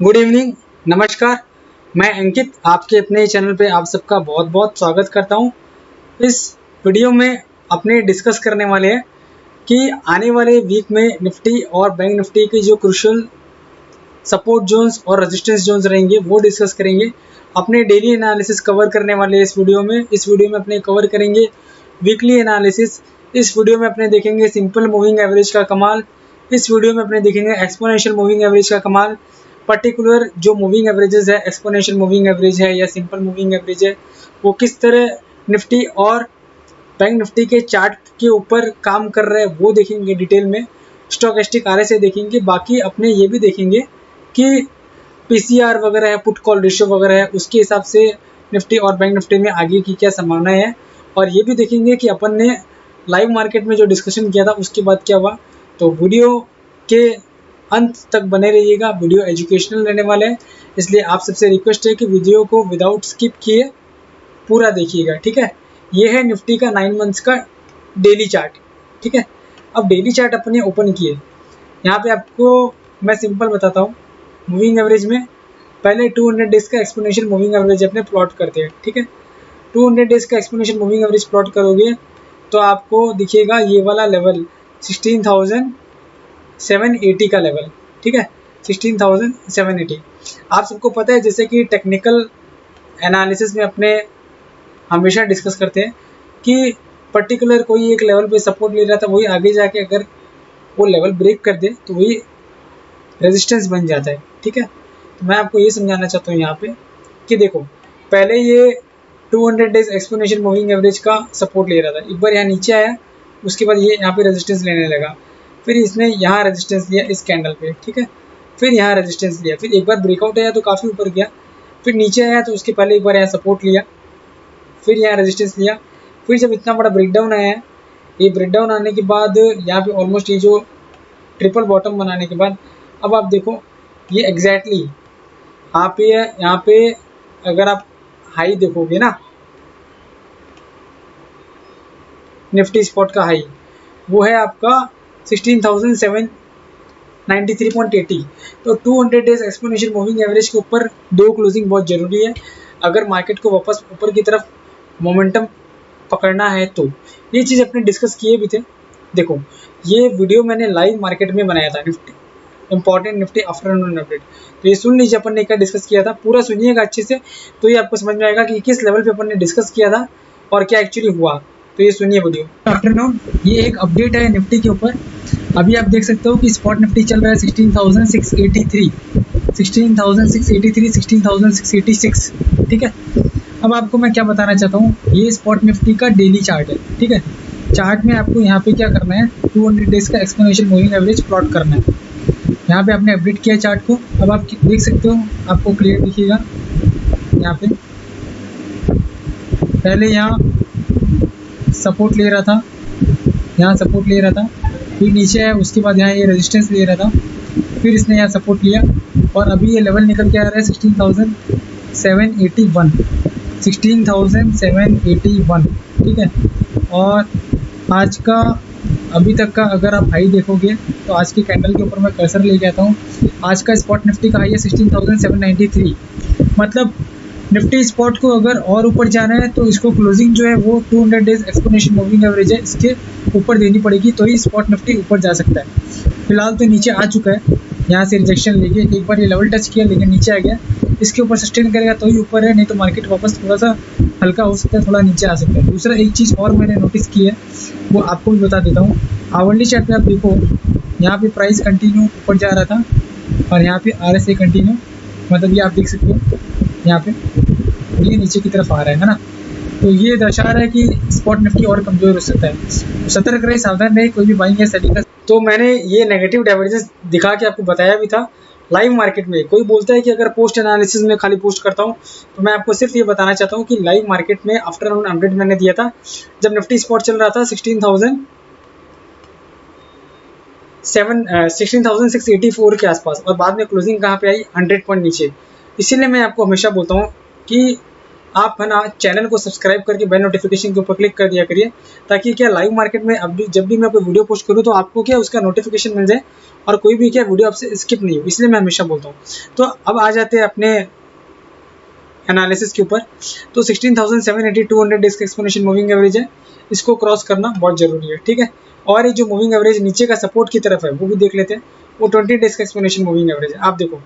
Good evening, नमस्कार। मैं अंकित आपके अपने चैनल पे आप सबका बहुत बहुत स्वागत करता हूँ। इस वीडियो में अपने डिस्कस करने वाले हैं कि आने वाले वीक में निफ्टी और बैंक निफ्टी की जो क्रूशियल सपोर्ट जोन्स और रेजिस्टेंस जोन्स रहेंगे वो डिस्कस करेंगे। अपने डेली एनालिसिस कवर करने वाले इस वीडियो में अपने कवर करेंगे वीकली एनालिसिस। इस वीडियो में अपने देखेंगे सिंपल मूविंग एवरेज का कमाल। इस वीडियो में अपने देखेंगे एक्सपोनेंशियल मूविंग एवरेज का कमाल। पर्टिकुलर जो मूविंग एवरेजेस है, एक्सपोनेंशियल मूविंग एवरेज है या सिंपल मूविंग एवरेज है, वो किस तरह निफ्टी और बैंक निफ्टी के चार्ट के ऊपर काम कर रहे हैं वो देखेंगे डिटेल में। स्टोकेस्टिक आरएसआई देखेंगे। बाकी अपने ये भी देखेंगे कि पीसीआर वगैरह है, पुट कॉल रेशियो वगैरह है, उसके हिसाब से निफ्टी और बैंक निफ्टी में आगे की क्या संभावनाएं है। और ये भी देखेंगे कि अपन ने लाइव मार्केट में जो डिस्कशन किया था उसके बाद क्या हुआ। तो वीडियो के अंत तक बने रहिएगा। वीडियो एजुकेशनल रहने वाला है, इसलिए आप सबसे रिक्वेस्ट है कि वीडियो को विदाउट स्किप किए पूरा देखिएगा, ठीक है। ये है निफ्टी का 9 मंथ्स का डेली चार्ट, ठीक है। अब डेली चार्ट अपने ओपन किए। यहाँ पे आपको मैं सिंपल बताता हूँ। मूविंग एवरेज में पहले 200 डेज का एक्सपोनेंशियल मूविंग एवरेज अपने प्लॉट करते हैं, ठीक है। 200 डेज का एक्सपोनेंशियल मूविंग एवरेज प्लॉट करोगे तो आपको दिखेगा ये वाला लेवल 16,780 का लेवल, ठीक है। 16,780 आप सबको पता है, जैसे कि टेक्निकल एनालिसिस में अपने हमेशा डिस्कस करते हैं कि पर्टिकुलर कोई एक लेवल पे सपोर्ट ले रहा था, वही आगे जाके अगर वो लेवल ब्रेक कर दे तो वही रेजिस्टेंस बन जाता है, ठीक है। तो मैं आपको ये समझाना चाहता हूँ यहाँ पे कि देखो, पहले ये 200 डेज एक्सपोनेंशियल मूविंग एवरेज का सपोर्ट ले रहा था, एक बार यहाँ नीचे आया, उसके बाद ये यहाँ पे रेजिस्टेंस लेने लगा, फिर इसने यहाँ रेजिस्टेंस लिया इस कैंडल पे, ठीक है। फिर यहाँ रेजिस्टेंस लिया, फिर एक बार ब्रेकआउट आया तो काफ़ी ऊपर गया, फिर नीचे आया तो उसके पहले एक बार यहाँ सपोर्ट लिया, फिर यहाँ रेजिस्टेंस लिया। फिर जब इतना बड़ा ब्रेकडाउन आया है, ये ब्रेकडाउन आने के बाद यहाँ पे ऑलमोस्ट ये जो ट्रिपल बॉटम बनाने के बाद अब आप देखो ये एग्जैक्टली यहाँ पे अगर आप हाई देखोगे ना, निफ्टी स्पॉट का हाई वो है आपका 16,793.80। तो 200 डेज एक्सपोनेंशियल मूविंग एवरेज के ऊपर दो क्लोजिंग बहुत ज़रूरी है अगर मार्केट को वापस ऊपर की तरफ मोमेंटम पकड़ना है। तो ये चीज़ अपने डिस्कस किए भी थे। देखो, ये वीडियो मैंने लाइव मार्केट में बनाया था, Nifty important Nifty afternoon update. तो ये सुन लीजिए अपन ने क्या डिस्कस किया था, पूरा सुनिएगा अच्छे से, तो ये आपको समझ में आएगा कि किस लेवल पे अपन ने डिस्कस किया था और क्या एक्चुअली हुआ। तो ये सुनिए वीडियो। आफ्टरनून ये एक अपडेट है निफ्टी के ऊपर। अभी आप देख सकते हो कि स्पॉट निफ्टी चल रहा है 16,683, 16,683, 16,686, ठीक है। अब आपको मैं क्या बताना चाहता हूँ, ये स्पॉट निफ्टी का डेली चार्ट है, ठीक है। चार्ट में आपको यहाँ पे क्या करना है, 200 डेज का एक्सपोनेंशियल मूविंग एवरेज प्लॉट करना है। यहाँ पे आपने अपडेट किया चार्ट को, अब आप देख सकते हो, आपको क्लियर दिखेगा। यहाँ पे पहले यहाँ सपोर्ट ले रहा था, यहाँ सपोर्ट ले रहा था, फिर नीचे है, उसके बाद यहाँ ये रेजिस्टेंस ले रहा था, फिर इसने यहाँ सपोर्ट लिया और अभी ये लेवल निकल के आ रहा है 16,781, 16,781, ठीक है। और आज का अभी तक का अगर आप हाई देखोगे तो आज के कैंडल के ऊपर मैं कर्सर लेके आता हूँ, आज का स्पॉट निफ्टी का हाई है 16,793। मतलब निफ्टी स्पॉट को अगर और ऊपर जाना है तो इसको क्लोजिंग जो है वो 200 डेज एक्सपोनेंशियल मूविंग एवरेज है, इसके ऊपर देनी पड़ेगी तो ही स्पॉट निफ्टी ऊपर जा सकता है। फिलहाल तो नीचे आ चुका है, यहाँ से रिजेक्शन लेके एक बार ये लेवल टच किया लेकिन नीचे आ गया, इसके ऊपर सस्टेन करेगा तो ही ऊपर है, नहीं तो मार्केट वापस थोड़ा सा हल्का हो सकता है, थोड़ा नीचे आ सकता है। दूसरा एक चीज़ और मैंने नोटिस की है, वो आपको भी बता देता हूँ। आवरली चार्ट पे आप देखो, यहाँ पे प्राइस कंटिन्यू ऊपर जा रहा था और यहाँ पे RSI कंटिन्यू, मतलब ये आप देख सकते हो यहाँ पे ये नीचे की तरफ आ रहा है ना। तो ये दर्शा रहा है कि स्पॉट निफ्टी और कमजोर हो सकता है। तो सतर्क रहे, सावधान रहे, कोई भी बाइंग या सेलिंग का। तो मैंने ये नेगेटिव डाइवर्जेंस दिखा के आपको बताया भी था लाइव मार्केट में। कोई बोलता है कि अगर पोस्ट एनालिसिस में खाली पोस्ट करता हूँ, तो मैं आपको सिर्फ ये बताना चाहता हूँ कि लाइव मार्केट में आफ्टरनून अपडेट मैंने दिया था जब निफ्टी स्पॉट चल रहा था 16,684 के आसपास, और बाद में क्लोजिंग कहाँ पे आई, 100 पॉइंट नीचे। इसीलिए मैं आपको हमेशा बोलता हूँ कि आप है ना चैनल को सब्सक्राइब करके बेल नोटिफिकेशन के ऊपर क्लिक कर दिया करिए, ताकि क्या लाइव मार्केट में अब जब भी मैं कोई वीडियो पोस्ट करूँ तो आपको क्या उसका नोटिफिकेशन मिल जाए और कोई भी क्या वीडियो आपसे स्किप नहीं हो, इसलिए मैं हमेशा बोलता हूँ। तो अब आ जाते हैं अपने एनालिसिस के ऊपर। तो 16,780 200 डेज का एक्सपोनेंशियल मूविंग एवरेज है, इसको क्रॉस करना बहुत जरूरी है, ठीक है। और ये जो मूविंग एवरेज नीचे का सपोर्ट की तरफ है वो भी देख लेते हैं। वो 20 डेज का एक्सपोनेंशियल मूविंग एवरेज है। आप देखो,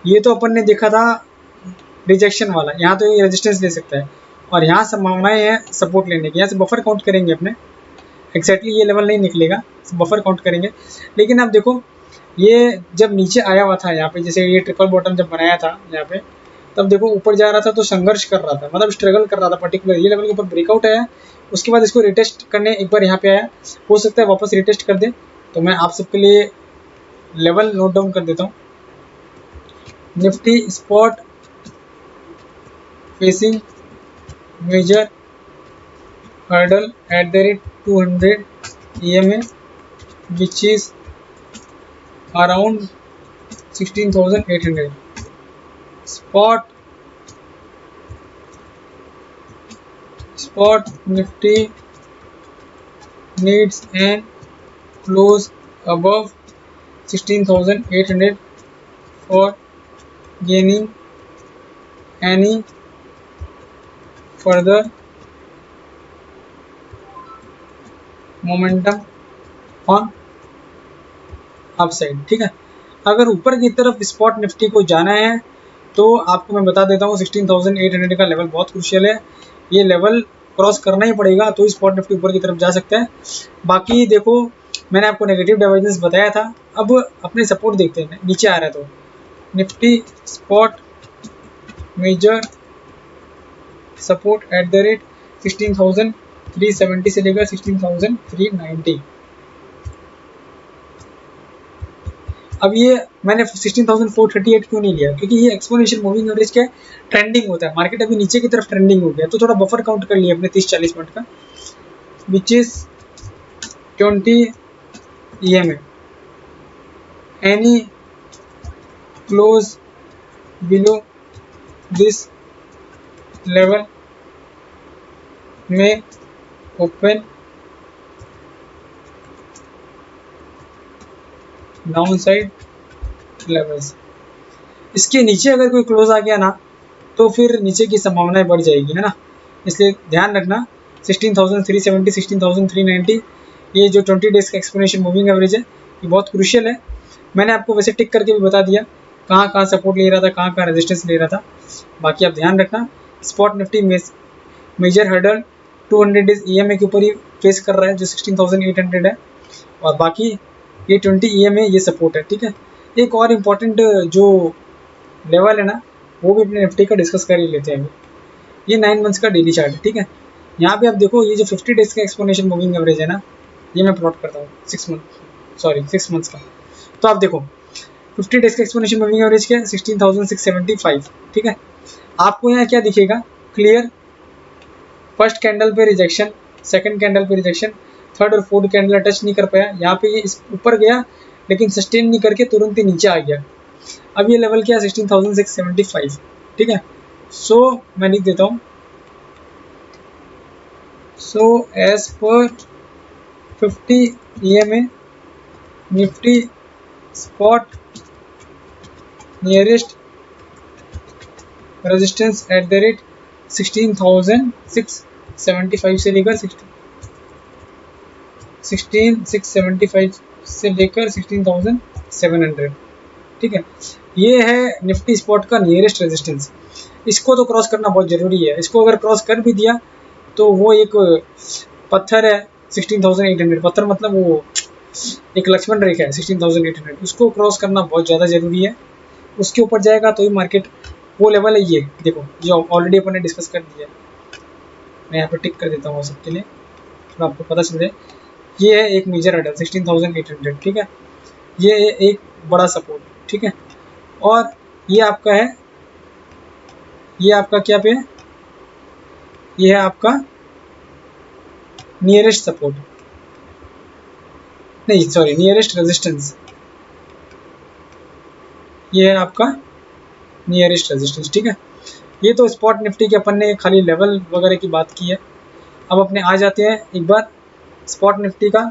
ये तो अपन ने देखा था रिजेक्शन वाला, यहाँ तो ये रेजिस्टेंस ले सकता है और यहाँ संभावनाएं हैं सपोर्ट लेने की। यहाँ से बफर काउंट करेंगे अपने, एक्जैक्टली ये लेवल नहीं निकलेगा, बफर काउंट करेंगे। लेकिन आप देखो, ये जब नीचे आया हुआ था यहाँ पे, जैसे ये ट्रिपल बॉटम जब बनाया था यहाँ पे, तब देखो ऊपर जा रहा था तो संघर्ष कर रहा था, मतलब स्ट्रगल कर रहा था पर्टिकुलर। ये लेवल के ऊपर ब्रेकआउट आया, उसके बाद इसको रिटेस्ट करने एक बार यहाँ पे आया, हो सकता है वापस रिटेस्ट कर दे। तो मैं आप सबके लिए लेवल नोट डाउन कर देता हूँ। Nifty spot facing major hurdle at the rate 200 EMA, which is around 16,800. Spot Nifty needs an close above 16,800 for gaining any further momentum on upside, ठीक है। अगर ऊपर की तरफ स्पॉट निफ्टी को जाना है तो आपको मैं बता देता हूँ 16,800 का लेवल बहुत क्रूशियल है। ये लेवल क्रॉस करना ही पड़ेगा तो स्पॉट निफ्टी ऊपर की तरफ जा सकता है। बाकी देखो, मैंने आपको नेगेटिव डाइवर्जेंस बताया था, अब अपने सपोर्ट देखते हैं। नीचे आ रहा है तो Nifty spot major support at the rate 16,370 से लेकर 16,390। अब ये मैंने 16,438 क्यों नहीं लिया, क्योंकि ये एक्सपोनेंशियल मूविंग एवरेज क्या ट्रेंडिंग होता है। मार्केट अभी नीचे की तरफ ट्रेंडिंग हो गया, तो थोड़ा बफर काउंट कर लिया अपने 30-40 मिनट का, which is 20 EMA। Any close below this level में ओपन डाउन साइड लेवल्स। इसके नीचे अगर कोई क्लोज आ गया ना तो फिर नीचे की संभावनाएं बढ़ जाएगी, है ना। इसलिए ध्यान रखना 16,370 16,390 ये जो 20 डेज का एक्सपोनेंशियल मूविंग एवरेज है ये बहुत क्रूशियल है। मैंने आपको वैसे टिक करके भी बता दिया कहाँ कहाँ सपोर्ट ले रहा था, कहाँ कहाँ रेजिस्टेंस ले रहा था। बाकी आप ध्यान रखना, spot Nifty major hurdle 200 days EMA के ऊपर ही फेस कर रहा है जो 16,800 है, और बाकी ये 20 EMA ये सपोर्ट है, ठीक है। एक और इम्पॉर्टेंट जो लेवल है ना वो भी अपने निफ्टी का डिस्कस कर ही लेते हैं। ये 9 मंथ्स का डेली चार्ट है, ठीक है। यहाँ पे आप देखो ये जो 50 डेज का एक्सपोनेंशियल मूविंग एवरेज है ना, ये मैं प्लॉट करता हूँ 6 मंथ्स का। तो आप देखो 50 डेज का एक्सपोनेंशियल मूविंग एवरेज क्या है 16,675, ठीक है। आपको यहाँ क्या दिखेगा क्लियर, फर्स्ट कैंडल पे रिजेक्शन, सेकंड कैंडल पे रिजेक्शन, थर्ड और फोर्थ कैंडल टच नहीं कर पाया। यहाँ पे ये इस ऊपर गया लेकिन सस्टेन नहीं करके तुरंत ही नीचे आ गया। अब ये लेवल क्या है 16,675, ठीक है। सो मैं लिख देता हूँ, सो as per 50 EMA Nifty spot nearest resistance at the rate 16,675 से लेकर 16,675 से लेकर 16,700, ठीक है। ये है निफ्टी स्पॉट का नियरेस्ट रेजिस्टेंस। इसको तो क्रॉस करना बहुत ज़रूरी है। इसको अगर क्रॉस कर भी दिया तो वो एक पत्थर है 16,800, पत्थर मतलब वो एक लक्ष्मण रेखा है 16,800, उसको क्रॉस करना बहुत ज़्यादा ज़रूरी है। उसके ऊपर जाएगा तो ही मार्केट, वो लेवल है ये देखो जो ऑलरेडी अपन ने डिस्कस कर दिया। मैं यहाँ पे टिक कर देता हूँ सबके लिए तो आपको पता चल जाए। ये है एक मेजर हर्डल 16,800, ठीक है। ये है एक बड़ा सपोर्ट, ठीक है। और ये आपका है, ये आपका क्या पे है, ये है आपका नियरेस्ट सपोर्ट, नहीं सॉरी नियरेस्ट रेजिस्टेंस, ये है आपका नियरेस्ट रेजिस्टेंस, ठीक है। ये तो स्पॉट निफ्टी के अपन ने खाली लेवल वगैरह की बात की है। अब अपने आ जाते हैं एक बार स्पॉट निफ्टी का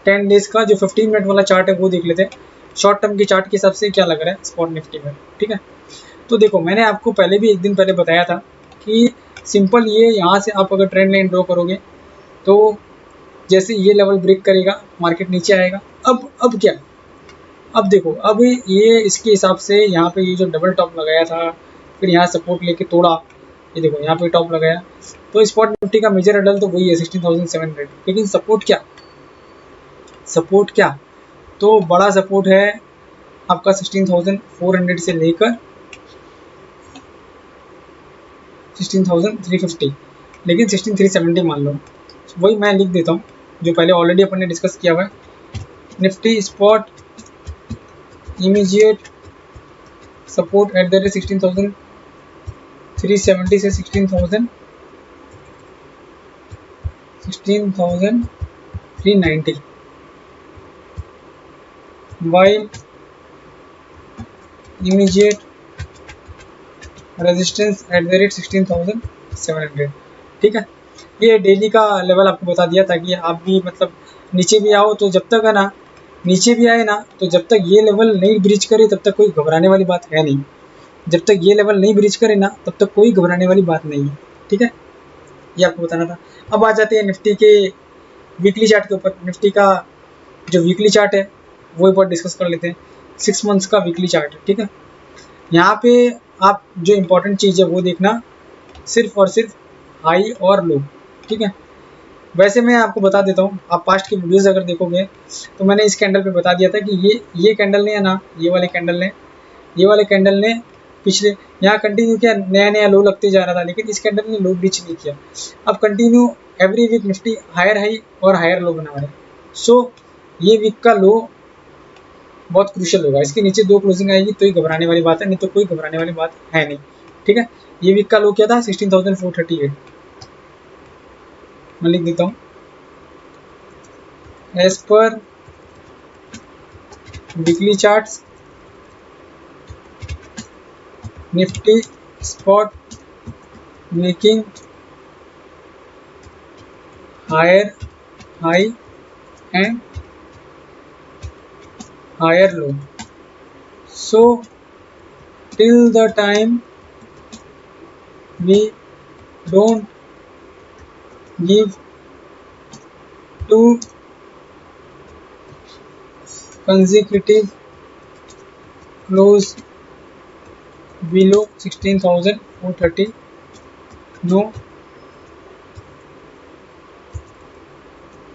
10 डेज का जो 15 मिनट वाला चार्ट है वो देख लेते हैं, शॉर्ट टर्म की चार्ट के हिसाब से क्या लग रहा है स्पॉट निफ्टी में। ठीक है, तो देखो मैंने आपको पहले भी एक दिन पहले बताया था कि सिंपल ये यहाँ से आप अगर ट्रेंड लाइन ड्रॉ करोगे तो जैसे ये लेवल ब्रेक करेगा मार्केट नीचे आएगा। अब क्या, अब देखो अब ये इसके हिसाब से यहाँ पे ये जो डबल टॉप लगाया था फिर यहाँ सपोर्ट लेके तोड़ा, ये देखो यहाँ पे टॉप लगाया, तो स्पॉट निफ्टी का मेजर हर्डल तो वही है 16,700। लेकिन सपोर्ट क्या, तो बड़ा सपोर्ट है आपका 16,400 से लेकर 16,350, लेकिन 16,370 मान लो, वही मैं लिख देता हूँ जो पहले ऑलरेडी अपन ने डिस्कस किया हुआ है। Nifty spot immediate support at the rate 16,370 से 16,390, while immediate resistance at the rate 16,700। ठीक है, ये डेली का लेवल आपको बता दिया ताकि आप भी मतलब नीचे भी आओ, तो जब तक है ना नीचे भी आए ना, तो जब तक ये लेवल नहीं ब्रीच करे तब तक कोई घबराने वाली बात है नहीं, जब तक ये लेवल नहीं ब्रीच करे ना तब तक कोई घबराने वाली बात नहीं है। ठीक है, ये आपको बताना था। अब आ जाते हैं निफ्टी के वीकली चार्ट के ऊपर। निफ्टी का जो वीकली चार्ट है वो एक बार डिस्कस कर लेते हैं, 6 मंथ्स का वीकली चार्ट है। ठीक है, यहाँ पे आप जो इम्पोर्टेंट चीज़ है वो देखना, सिर्फ और सिर्फ हाई और लो। ठीक है, वैसे मैं आपको बता देता हूँ, आप पास्ट की वीडियोस अगर देखोगे तो मैंने इस कैंडल पे बता दिया था कि ये कैंडल ने है ना, ये वाले कैंडल ने पिछले यहाँ कंटिन्यू किया, नया लो लगते जा रहा था, लेकिन इस कैंडल ने लो ब्रीच नहीं किया। अब continue every week Nifty higher high और हायर लो बना रहा है। सो ये वीक का लो बहुत क्रूशियल होगा, इसके नीचे 2 क्लोजिंग आएगी तो ही घबराने वाली बात है, नहीं तो कोई घबराने वाली बात है नहीं। ठीक है, ये वीक का लो क्या था 16,438, मैं लिख देता हूँ, as per weekly charts Nifty spot making higher high and higher low. So till the time we don't give 2 consecutive close below 16,430,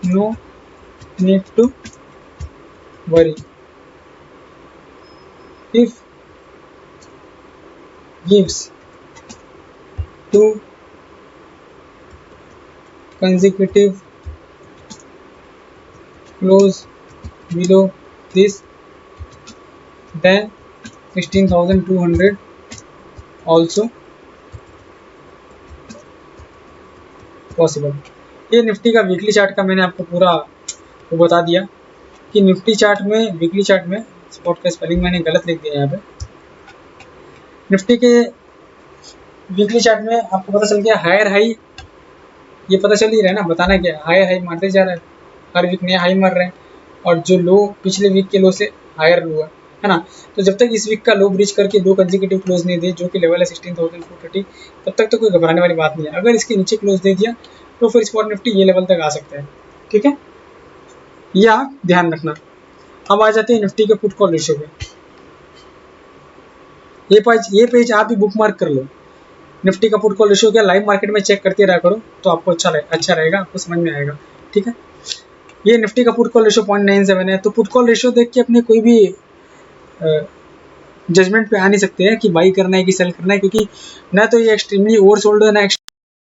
no need to worry. If gives 2 consecutive close below this, then 16,200 also possible। ये Nifty का weekly chart का मैंने आपको पूरा वो बता दिया कि निफ्टी चार्ट में, वीकली चार्ट में, स्पॉट का स्पेलिंग मैंने गलत लिख दिया यहाँ पे। निफ्टी के वीकली चार्ट में आपको पता चल गया हायर हाई, ये पता चल ही रहा है ना, बताना क्या, हायर हाई मारते जा रहा है, हर वीक नया हाई मार रहे हैं, और जो लो पिछले वीक के लो से हायर लो है ना। तो जब तक इस वीक का लो ब्रीच करके 2 कंसेक्यूटिव क्लोज नहीं दे, जो कि लेवल है 16,430, तब तक तो कोई घबराने वाली बात नहीं है। अगर इसके नीचे क्लोज दे दिया तो फिर स्पॉट निफ्टी ये लेवल तक आ सकता है। ठीक है, ये आप ध्यान रखना। अब आ जाते हैं निफ्टी के पुट कॉल रेशियो पे। ये पेज आप भी बुक मार्क कर लो। निफ्टी का पुट कॉल रेशियो क्या, लाइव मार्केट में चेक करते रहा करो तो आपको अच्छा रहेगा, आपको समझ में आएगा। ठीक है, ये निफ्टी का पुट कॉल रेशियो 0.97 है। तो पुट कॉल रेशियो देख के अपने कोई भी जजमेंट पे आ नहीं सकते हैं कि बाई करना है कि सेल करना है, क्योंकि ना तो ये एक्सट्रीमली ओवर सोल्ड है ना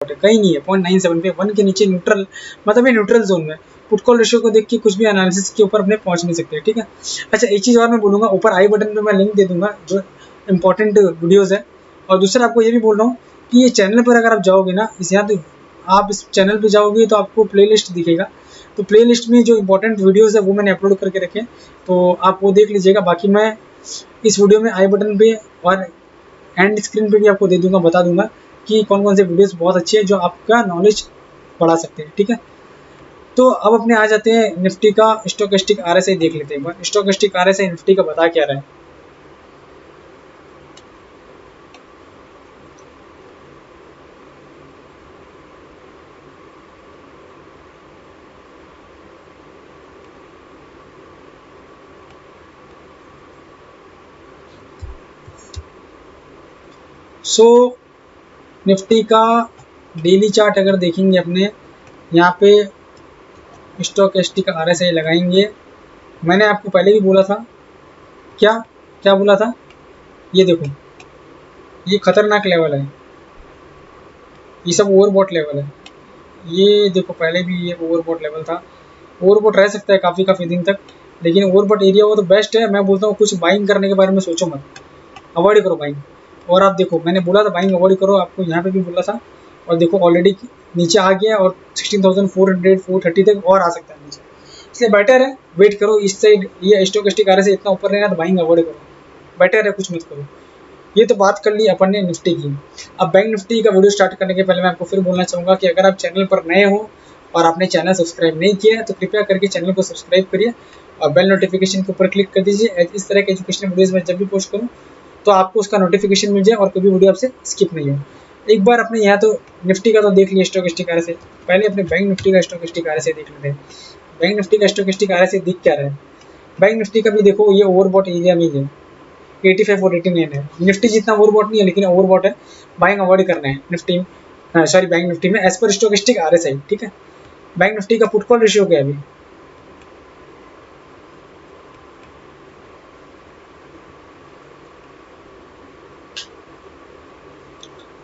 कहीं नहीं है। 0.97 पे 1 के नीचे न्यूट्रल, मतलब ये न्यूट्रल जोन में। पुट कॉल रेशियो को देख के कुछ भी एनालिसिस के ऊपर अपने पहुंच नहीं सकते। ठीक है, अच्छा एक चीज़ और मैं बोलूँगा, ऊपर आई बटन पे मैं लिंक दे दूंगा जो इंपॉर्टेंट वीडियोज़ है। और दूसरा आपको ये भी बोल रहा हूँ कि ये चैनल पर अगर आप जाओगे ना, आप इस चैनल पर जाओगे तो आपको प्लेलिस्ट दिखेगा, तो प्लेलिस्ट में जो इंपॉर्टेंट वीडियोज़ है वो मैंने अपलोड करके रखे, तो आप वो देख लीजिएगा। बाकी मैं इस वीडियो में आई बटन पे और एंड स्क्रीन पे भी आपको दे दूंगा, बता दूंगा कि कौन कौन से वीडियोस बहुत अच्छे हैं जो आपका नॉलेज बढ़ा सकते हैं। ठीक है, तो अब अपने आ जाते हैं निफ्टी का स्टोकेस्टिक आरएसआई देख लेते हैं। स्टोकेस्टिक आरएसआई निफ्टी का बता क्या रहा है। सो निफ्टी का डेली चार्ट अगर देखेंगे अपने, यहाँ पे स्टोकेस्टिक आरएसआई लगाएंगे। मैंने आपको पहले भी बोला था, क्या क्या बोला था, ये देखो ये खतरनाक लेवल है, ये सब ओवरबॉट लेवल है। ये देखो पहले भी ये ओवरबॉट लेवल था, ओवरबॉट रह सकता है काफ़ी दिन तक, लेकिन ओवरबॉट एरिया वो तो बेस्ट है। मैं बोलता हूँ कुछ बाइंग करने के बारे में सोचो मत, अवॉइड करो बाइंग। और आप देखो मैंने बोला था बाइंग अवॉइड करो, आपको यहाँ पे भी बोला था, और देखो ऑलरेडी नीचे आ गया और 16,400 430 तक और आ सकता है नीचे, इसलिए बेटर है वेट करो। इस साइड ये स्टोकेस्टिक आरएसआई से इतना ऊपर रहेगा तो बाइंग अवॉइड करो, बेटर है कुछ मत करो। ये तो बात कर ली अपन ने निफ्टी की। अब बैंक निफ्टी का वीडियो स्टार्ट करने के पहले मैं आपको फिर बोलना चाहूँगा कि अगर आप चैनल पर नए हो और आपने चैनल सब्सक्राइब नहीं किया है तो कृपया करके चैनल को सब्सक्राइब करिए और बेल नोटिफिकेशन के ऊपर क्लिक कर दीजिए। इस तरह के एजुकेशनल वीडियोज़ मैं जब भी पोस्ट करूँ तो आपको उसका नोटिफिकेशन मिल जाए और कोई भी वीडियो आपसे स्किप नहीं हो। एक बार अपने यहाँ तो निफ्टी का तो देख लिया स्टोकेस्टिक आरएसआई, पहले अपने बैंक निफ्टी का स्टोकेस्टिक आरएसआई देख लेते हैं। बैंक निफ्टी का स्टोकेस्टिक आरएसआई दिख क्या रहा है। बैंक निफ्टी का भी देखो ये ओवरबॉट एरिया में है, 85 और 89 है। निफ्टी जितना ओवरबॉट नहीं है लेकिन ओवरबॉट है, बाइंग अवॉइड करना है निफ्टी, सॉरी बैंक निफ्टी में एज पर स्टोकेस्टिक आरएसआई। ठीक है, बैंक निफ्टी का पुट कॉल रेशियो क्या है अभी,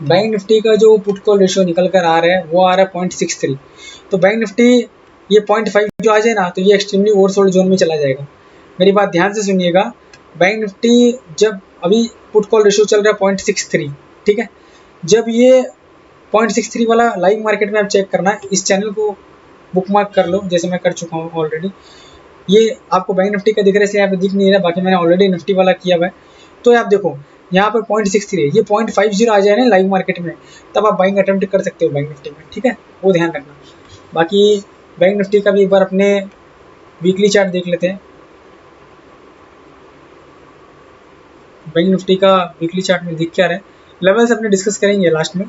बैंक निफ्टी का जो पुट कॉल रेशियो निकल कर आ रहा है वो आ रहा है 0.63। तो बैंक निफ्टी ये 0.5 जो आ जाए ना तो ये एक्सट्रीमली ओवरसोल्ड जोन में चला जाएगा। मेरी बात ध्यान से सुनिएगा, बैंक निफ्टी जब अभी पुट कॉल रेशियो चल रहा है 0.63, ठीक है, जब ये 0.63 वाला लाइव मार्केट में आप चेक करना, इस चैनल को बुक मार्क कर लो जैसे मैं कर चुका हूँ ऑलरेडी। ये आपको बैंक निफ्टी का दिख रहा है इसलिए यहाँ पे दिख नहीं रहा, बाकी मैंने ऑलरेडी निफ्टी वाला किया हुआ है। तो आप देखो यहाँ पर 0.63 है, ये 0.50 आ जाए ना लाइव मार्केट में तब आप बाइंग अटेम्प्ट कर सकते हो बैंक निफ्टी में। ठीक है, वो ध्यान रखना। बाकी बैंक निफ्टी का भी एक बार अपने वीकली चार्ट देख लेते हैं। बैंक निफ्टी का वीकली चार्ट में दिख क्या रहा है, लेवल्स अपने डिस्कस करेंगे लास्ट में,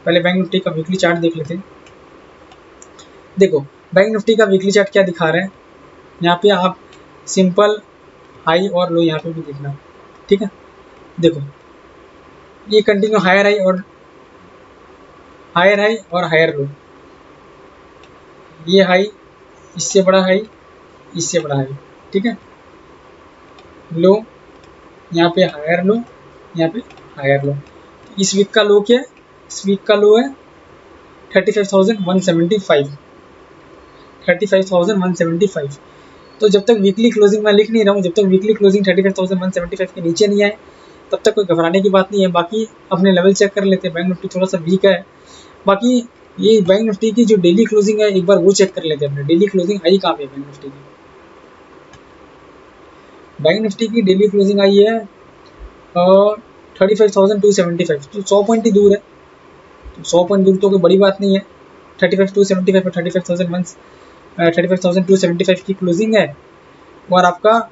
पहले बैंक निफ्टी का वीकली चार्ट देख लेते हैं। देखो बैंक निफ्टी का वीकली चार्ट क्या दिखा रहा है, यहाँ पे आप सिंपल हाई और लो यहाँ पे भी देखना। ठीक है, देखो ये कंटिन्यू हायर हाई और हायर लो, ये हाई इससे बड़ा हाई इससे बड़ा हाई। ठीक है, लो यहाँ पे हायर लो यहाँ पे हायर लो। इस वीक का लो क्या है, इस वीक का लो है 35,175, 35,175। तो जब तक वीकली क्लोजिंग मैं लिख नहीं रहा हूँ, जब तक वीकली क्लोजिंग 35,175 के नीचे नहीं आए तब तक कोई घबराने की बात नहीं है। बाकी अपने लेवल चेक कर लेते हैं, बैंक निफ्टी थोड़ा सा वीक है। बाकी ये बैंक निफ्टी की जो डेली क्लोजिंग है एक बार वो चेक कर लेते हैं अपने, डेली क्लोजिंग आई कहाँ पे बैंक निफ्टी की। बैंक निफ्टी की डेली क्लोजिंग आई है 35,275, तो 100 पॉइंट ही दूर है। तो 100 पॉइंट दूर तो कोई बड़ी बात नहीं है। 35,275 और 35,275 की क्लोजिंग है, और आपका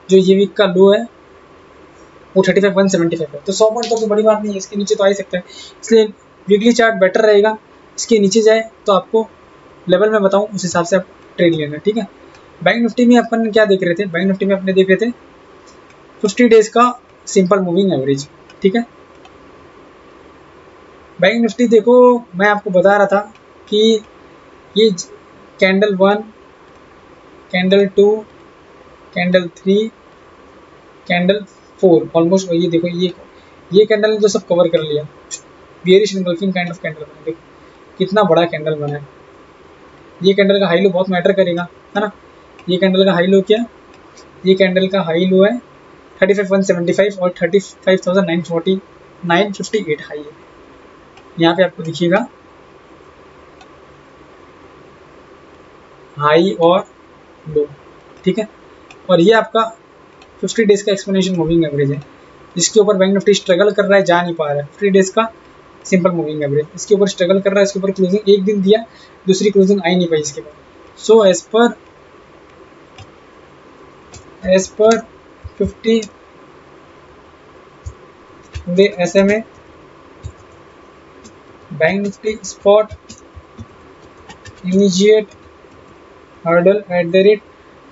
जो ये वीक का लो है वो 35,175 है। तो 100 पॉइंट तो कोई बड़ी बात नहीं है, इसके नीचे तो आ ही सकता है, इसलिए वीकली चार्ट बेटर रहेगा। इसके नीचे जाए तो आपको लेवल में बताऊं उस हिसाब से आप ट्रेड लेना। ठीक है, बैंक निफ्टी में अपन क्या देख रहे थे, बैंक निफ्टी में अपने देख रहे थे 50 डेज का सिंपल मूविंग एवरेज। ठीक है, बैंक निफ्टी देखो मैं आपको बता रहा था कि ये candle 1, candle 2, candle 3, candle 4 almost, ये देखो ये कैंडल ने तो सब कवर कर लिया। Bearish engulfing kind of candle बना, देखो कितना बड़ा कैंडल बना है। ये कैंडल का हाई लो बहुत मैटर करेगा, है ना। ये कैंडल का हाई लो क्या, ये कैंडल का हाई लो है 35,175 और 35,958 हाई है, यहाँ पे आपको दिखिएगा हाई और लो। ठीक है, और ये आपका 50 डेज का एक्सपोनेंशियल मूविंग एवरेज है। इसके ऊपर बैंक निफ्टी स्ट्रगल कर रहा है, जा नहीं पा रहा है। 50 डेज का सिंपल मूविंग एवरेज इसके ऊपर स्ट्रगल कर रहा है, इसके ऊपर क्लोजिंग एक दिन दिया, दूसरी क्लोजिंग आई नहीं पाई इसके बाद। सो as per 50 day SMA bank Nifty spot immediate hurdle at the rate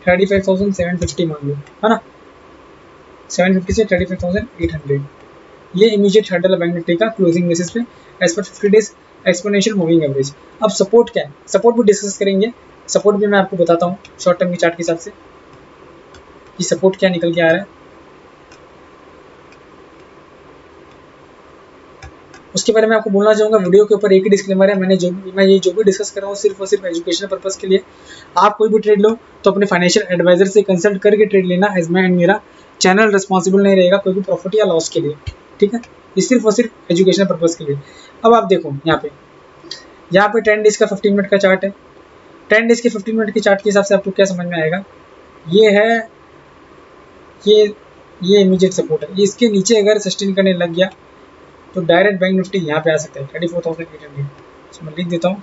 35,750 मान लो, है ना, 750 से 35,800 ये इमीडिएट हर्डल है बैंक निफ्टी का क्लोजिंग बेसिस पे as per 50 days exponential moving average. अब सपोर्ट क्या है, सपोर्ट भी डिस्कस करेंगे। सपोर्ट भी मैं आपको बताता हूँ शॉर्ट टर्म की चार्ट के हिसाब से कि सपोर्ट क्या निकल के आ रहा है। उसके बारे में आपको बोलना चाहूँगा, वीडियो के ऊपर एक ही डिस्क्लेमर है, मैं ये जो भी डिस्कस कर रहा हूँ सिर्फ और सिर्फ एजुकेशनल पर्पज़ के लिए। आप कोई भी ट्रेड लो तो अपने फाइनेंशियल एडवाइजर से कंसल्ट करके ट्रेड लेना, एज मैं एंड मेरा चैनल रिस्पॉन्सिबल नहीं रहेगा कोई भी प्रॉफिट या लॉस के लिए, ठीक है। ये सिर्फ और सिर्फ एजुकेशनल पर्पज़ के लिए। अब आप देखो यहाँ पे 10 डेज का 15 मिनट का चार्ट है। 10 डेज के 15 मिनट के चार्ट के हिसाब से आपको क्या समझ में आएगा, ये है ये इमीडिएट सपोर्ट है। इसके नीचे अगर सस्टेन करने लग गया तो डायरेक्ट बैंक निफ्टी यहाँ पे आ सकता है 34,800। मैं लिख देता हूँ,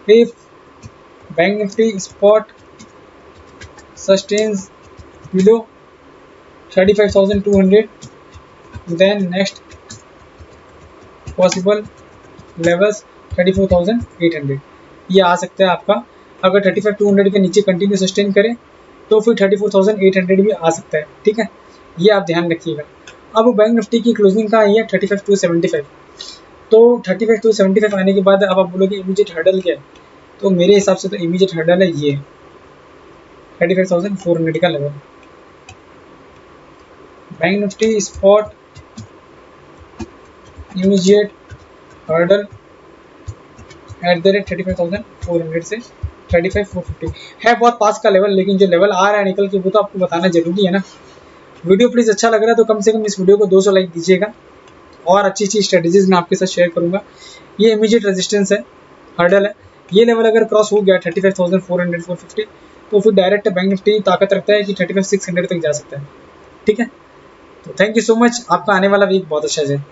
if bank Nifty spot sustains below 35,200 then next possible levels 34,800 ये आ सकता है आपका। अगर 35,200 के नीचे कंटिन्यू सस्टेन करे तो फिर 34,800 भी आ सकता है, ठीक है, ये आप ध्यान रखिएगा। अब बैंक निफ्टी की क्लोजिंग का है 35,275, तो 35,275 आने के बाद अब आप बोलोगे इमीडिएट हर्डल क्या है, तो मेरे हिसाब से तो इमीडिएट हर्डल है ये 35,400 का level. Bank Nifty spot immediate hurdle at the rate 35,400 से 35,450 है, बहुत पास का लेवल, लेकिन जो लेवल आ रहा है निकल के वो तो आपको बताना जरूरी है ना। वीडियो प्लीज़ अच्छा लग रहा है तो कम से कम इस वीडियो को 200 लाइक दीजिएगा, और अच्छी अच्छी स्ट्रेटेजीज मैं आपके साथ शेयर करूंगा। ये इमीडिएट रेजिस्टेंस है, हर्डल है, ये लेवल अगर क्रॉस हो गया 35,400 450 तो फिर डायरेक्ट बैंक निफ्टी ताकत रखता है कि 35,600 तक जा सकता है, ठीक है। तो थैंक यू सो मच, आपका आने वाला वीक बहुत अच्छा जाए।